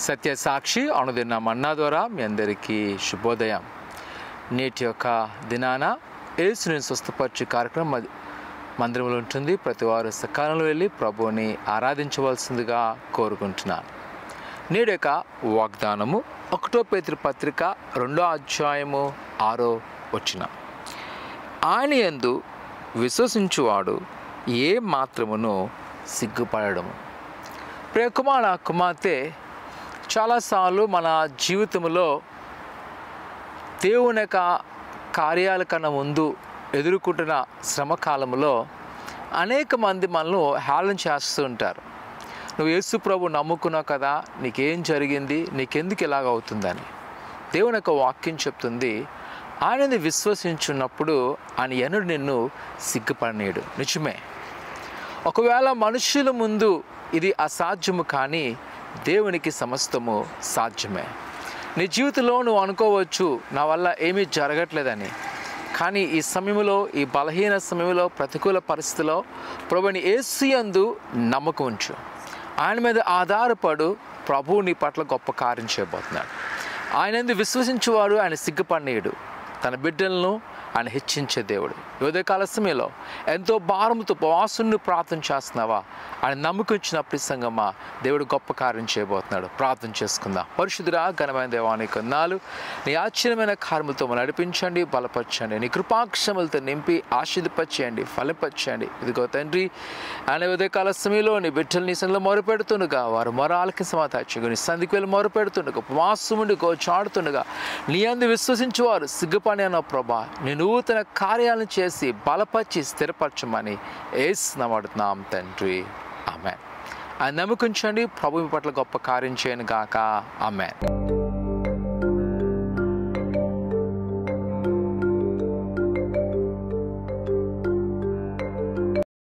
సత్యసాక్షి అనుదిన మన్నా ద్వారా మీ అందరికీ శుభోదయం. నేటి యొక్క దినాన యేసుని స్వస్థపరిచే కార్యక్రమం మందిరంలో ఉంటుంది. ప్రతి వారు సకాలంలో వెళ్ళి ప్రభువుని ఆరాధించవలసిందిగా కోరుకుంటున్నాను. నేటి యొక్క వాగ్దానము 1 పేతురు పత్రిక 2వ అధ్యాయము 6వ వచనం. ఆయన యందు విశ్వసించువాడు ఏ మాత్రమును సిగ్గుపడము. ప్రియ కుమార కుమార్తె, చాలాసార్లు మన జీవితంలో దేవుని యొక్క కార్యాల కన్నా ముందు ఎదుర్కొంటున్న శ్రమకాలంలో అనేక మంది మనల్ని హేళన చేస్తూ ఉంటారు. నువ్వు యేసు ప్రభు నమ్ముకున్నావు కదా, నీకేం జరిగింది, నీకెందుకు ఇలాగ అవుతుందని. దేవుని యొక్క వాక్యం చెప్తుంది, ఆయనని విశ్వసించున్నప్పుడు ఆయన ఎన్నడూ నిన్ను సిగ్గుపడనీయడు. నిజమే, ఒకవేళ మనుషుల ముందు ఇది అసాధ్యము, కానీ దేవునికి సమస్తము సాధ్యమే. నీ జీవితంలో నువ్వు అనుకోవచ్చు, నా వల్ల ఏమీ జరగట్లేదని. కానీ ఈ సమయంలో, ఈ బలహీన సమయంలో, ప్రతికూల పరిస్థితిలో ప్రభువుని యేసు యందు నమ్మకం ఉంచు. ఆయన మీద ఆధారపడు. ప్రభువు నీ పట్ల గొప్ప కార్యం చేయబోతున్నాడు. ఆయన యందు విశ్వసించేవాడు ఆయన సిగ్గుపడనీయడు. తన బిడ్డలను ఆయన హెచ్చించే దేవుడు. ఉదయకాల సమయంలో ఎంతో భారంతో ఉపవాసుని ప్రార్థన చేస్తున్నావా? ఆయన నమ్మకం ఇచ్చినప్పుడు సంగమా దేవుడు గొప్ప కార్యం చేయబోతున్నాడు. ప్రార్థన చేసుకుందాం. పరిశుద్ధుడా, ఘనమైన దేవానికి వందనాలు. నీ ఆశ్చర్యమైన కార్యములతో మనం నడిపించండి, బలపరచండి. నీ కృపాక్షములతో నింపి ఆశీర్వదించండి, ఫలపరచండి. ఇదిగో తండ్రి, ఆయన ఉదయకాల సమయంలో నీ బిడ్డలు నీ సందులో మొరపెడుతుండగా, వారు మొరాలకి సమాధానం నీ సంధికి వెళ్ళి మొరపెడుతుండగా, ఉపవాసముండి గోచాడుతుండగా, నీ అందు విశ్వసించేవారు సిగ్గుపడి అన్న ప్రభా, నీ నూతన కార్యాలను చేసి బలపరిచి స్థిరపరచమని యేసు నామమున తండ్రి, ఆమేన్. ఆయన నమ్మకించండి. ప్రభు మీ పట్ల గొప్ప కార్యం చేయను గాక. ఆమేన్.